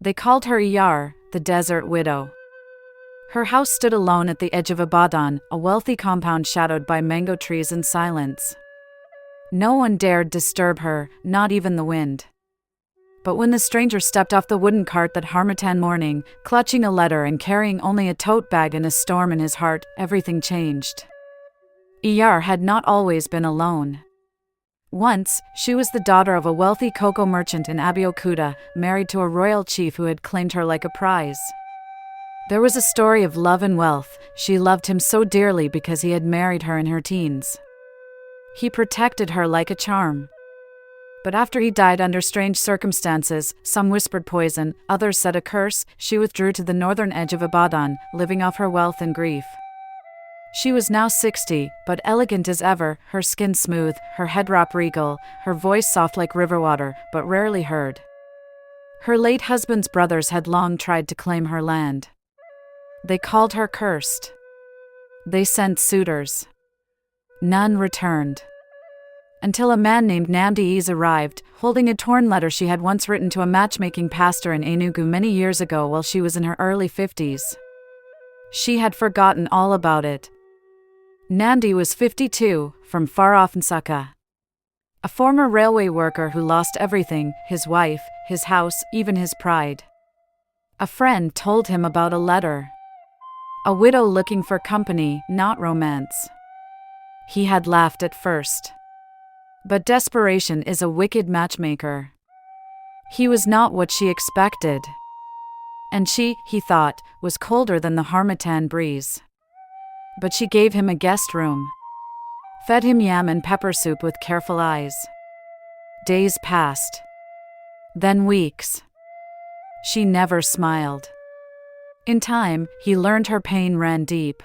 They called her Iyar, the desert widow. Her house stood alone at the edge of Ibadan, a wealthy compound shadowed by mango trees and silence. No one dared disturb her, not even the wind. But when the stranger stepped off the wooden cart that Harmattan morning, clutching a letter and carrying only a tote bag and a storm in his heart, everything changed. Iyar had not always been alone. Once, she was the daughter of a wealthy cocoa merchant in Abeokuta, married to a royal chief who had claimed her like a prize. There was a story of love and wealth. She loved him so dearly because he had married her in her teens. He protected her like a charm. But after he died under strange circumstances, some whispered poison, others said a curse, she withdrew to the northern edge of Ibadan, living off her wealth and grief. She was now 60, but elegant as ever, her skin smooth, her head wrap regal, her voice soft like river water, but rarely heard. Her late husband's brothers had long tried to claim her land. They called her cursed. They sent suitors. None returned. Until a man named Namdi's arrived, holding a torn letter she had once written to a matchmaking pastor in Enugu many years ago while she was in her early 50s. She had forgotten all about it. Namdi was 52, from far-off Nsukka. A former railway worker who lost everything, his wife, his house, even his pride. A friend told him about a letter. A widow looking for company, not romance. He had laughed at first. But desperation is a wicked matchmaker. He was not what she expected. And she, he thought, was colder than the Harmattan breeze. But she gave him a guest room. Fed him yam and pepper soup with careful eyes. Days passed. Then weeks. She never smiled. In time, he learned her pain ran deep.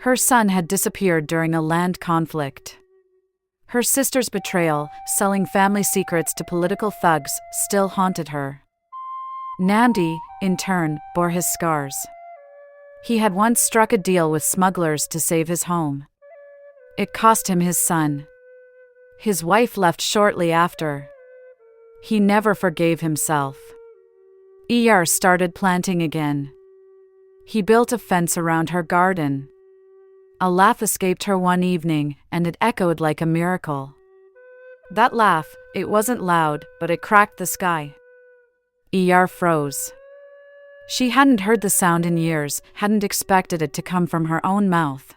Her son had disappeared during a land conflict. Her sister's betrayal, selling family secrets to political thugs, still haunted her. Namdi, in turn, bore his scars. He had once struck a deal with smugglers to save his home. It cost him his son. His wife left shortly after. He never forgave himself. Iyar started planting again. He built a fence around her garden. A laugh escaped her one evening, and it echoed like a miracle. That laugh, it wasn't loud, but it cracked the sky. Iyar froze. She hadn't heard the sound in years, hadn't expected it to come from her own mouth.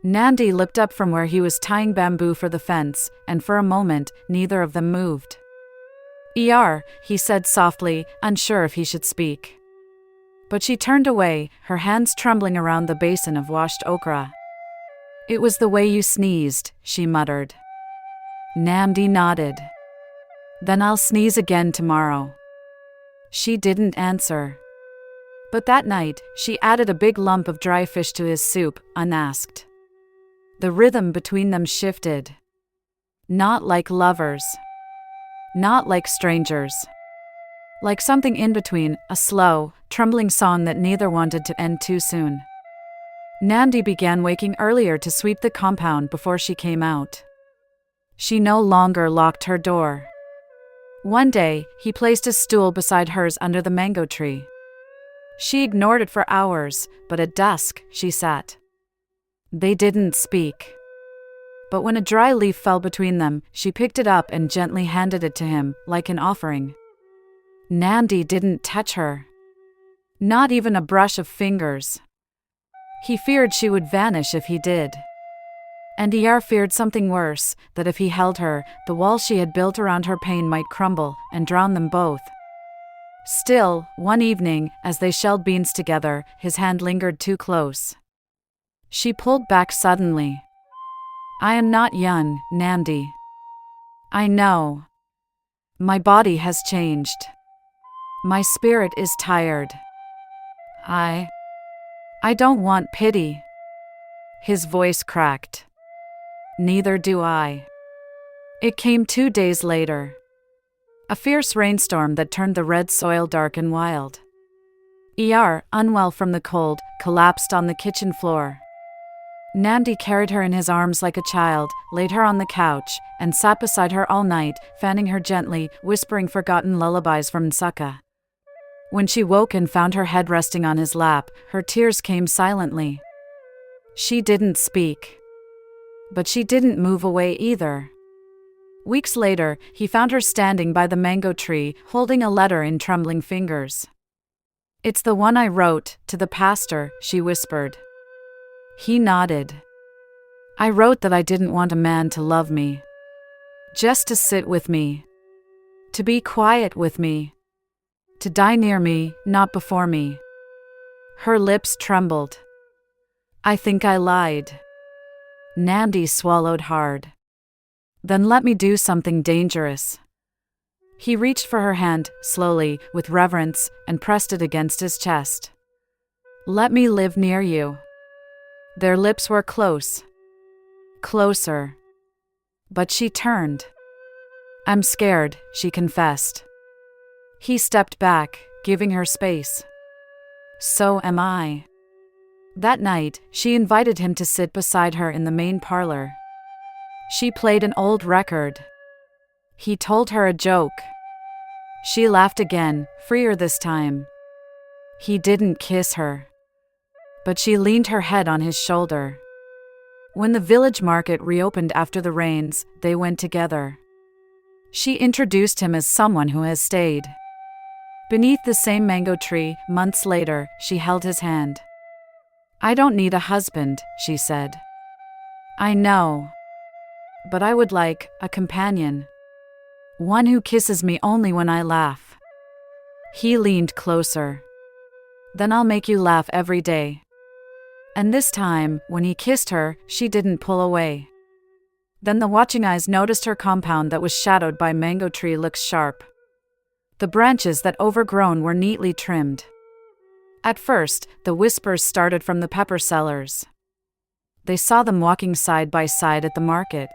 Namdi looked up from where he was tying bamboo for the fence, and for a moment, neither of them moved. Iyar, he said softly, unsure if he should speak. But she turned away, her hands trembling around the basin of washed okra. It was the way you sneezed, she muttered. Namdi nodded. Then I'll sneeze again tomorrow. She didn't answer. But that night, she added a big lump of dry fish to his soup, unasked. The rhythm between them shifted. Not like lovers. Not like strangers. Like something in between, a slow, trembling song that neither wanted to end too soon. Namdi began waking earlier to sweep the compound before she came out. She no longer locked her door. One day, he placed a stool beside hers under the mango tree. She ignored it for hours, but at dusk, she sat. They didn't speak. But when a dry leaf fell between them, she picked it up and gently handed it to him, like an offering. Namdi didn't touch her. Not even a brush of fingers. He feared she would vanish if he did. And Iyar feared something worse, that if he held her, the wall she had built around her pain might crumble and drown them both. Still, one evening, as they shelled beans together, his hand lingered too close. She pulled back suddenly. I am not young, Namdi. I know. My body has changed. My spirit is tired. I don't want pity. His voice cracked. Neither do I. It came 2 days later. A fierce rainstorm that turned the red soil dark and wild. Iyar, unwell from the cold, collapsed on the kitchen floor. Namdi carried her in his arms like a child, laid her on the couch, and sat beside her all night, fanning her gently, whispering forgotten lullabies from Nsukka. When she woke and found her head resting on his lap, her tears came silently. She didn't speak. But she didn't move away either. Weeks later, he found her standing by the mango tree, holding a letter in trembling fingers. "It's the one I wrote to the pastor," she whispered. He nodded. "I wrote that I didn't want a man to love me. Just to sit with me. To be quiet with me. To die near me, not before me." Her lips trembled. "I think I lied." Namdi swallowed hard. "Then let me do something dangerous." He reached for her hand, slowly, with reverence, and pressed it against his chest. "Let me live near you." Their lips were close. Closer. But she turned. "I'm scared," she confessed. He stepped back, giving her space. "So am I." That night, she invited him to sit beside her in the main parlor. She played an old record. He told her a joke. She laughed again, freer this time. He didn't kiss her. But she leaned her head on his shoulder. When the village market reopened after the rains, they went together. She introduced him as someone who has stayed. Beneath the same mango tree, months later, she held his hand. "I don't need a husband," she said. "I know. But I would like a companion. One who kisses me only when I laugh." He leaned closer. "Then I'll make you laugh every day." And this time, when he kissed her, she didn't pull away. Then the watching eyes noticed her compound that was shadowed by mango tree looks sharp. The branches that overgrown were neatly trimmed. At first, the whispers started from the pepper sellers. They saw them walking side by side at the market.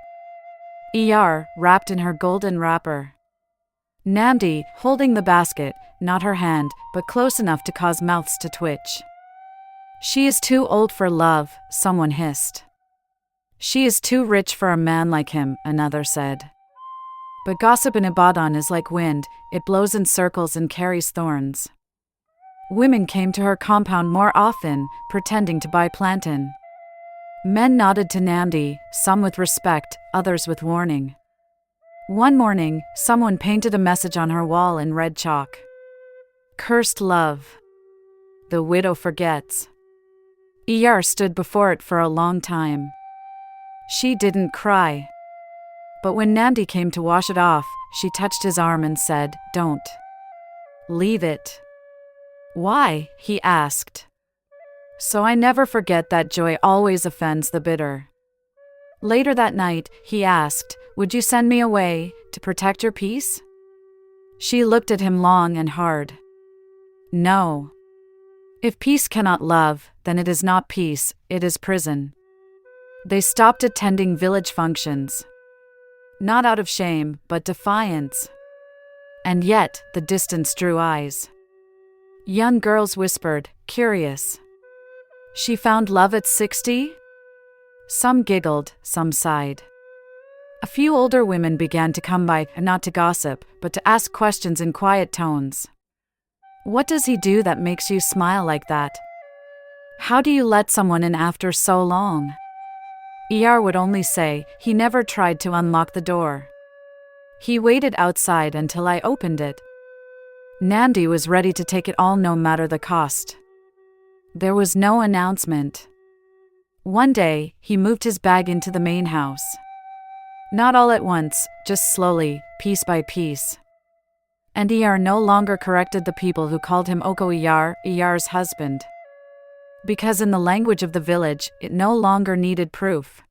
Iyar, wrapped in her golden wrapper. Namdi, holding the basket, not her hand, but close enough to cause mouths to twitch. "She is too old for love," someone hissed. "She is too rich for a man like him," another said. But gossip in Ibadan is like wind, it blows in circles and carries thorns. Women came to her compound more often, pretending to buy plantain. Men nodded to Namdi, some with respect, others with warning. One morning, someone painted a message on her wall in red chalk. "Cursed love. The widow forgets." Iyar stood before it for a long time. She didn't cry. But when Namdi came to wash it off, she touched his arm and said, "Don't. Leave it." "Why?" he asked. "So I never forget that joy always offends the bitter." Later that night, he asked, "Would you send me away, to protect your peace?" She looked at him long and hard. "No. If peace cannot love, then it is not peace, it is prison." They stopped attending village functions. Not out of shame, but defiance. And yet, the distance drew eyes. Young girls whispered, curious. "She found love at 60? Some giggled, some sighed. A few older women began to come by, not to gossip, but to ask questions in quiet tones. "What does he do that makes you smile like that? How do you let someone in after so long?" Iyar would only say, "He never tried to unlock the door. He waited outside until I opened it." Namdi was ready to take it all no matter the cost. There was no announcement. One day, he moved his bag into the main house. Not all at once, just slowly, piece by piece. And Iyar no longer corrected the people who called him Oko Iyar, Iyar's husband. Because in the language of the village, it no longer needed proof.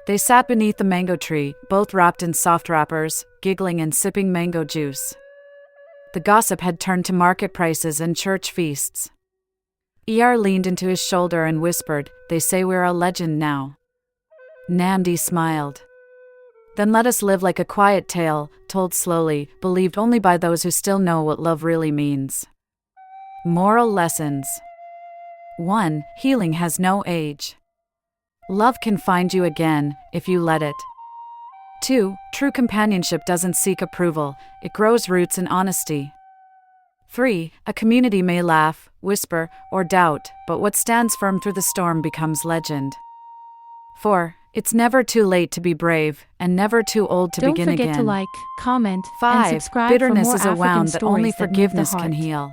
They sat beneath the mango tree, both wrapped in soft wrappers, giggling and sipping mango juice. The gossip had turned to market prices and church feasts. Iyar leaned into his shoulder and whispered, "They say we're a legend now." Namdi smiled. "Then let us live like a quiet tale, told slowly, believed only by those who still know what love really means." Moral lessons. 1. Healing has no age. Love can find you again, if you let it. 2. True companionship doesn't seek approval, it grows roots in honesty. 3. A community may laugh, whisper, or doubt, but what stands firm through the storm becomes legend. 4. It's never too late to be brave, and never too old to begin again. Don't forget to like, comment, 5. and subscribe Bitterness for more is a African wound that only stories that move the forgiveness can heart. heal.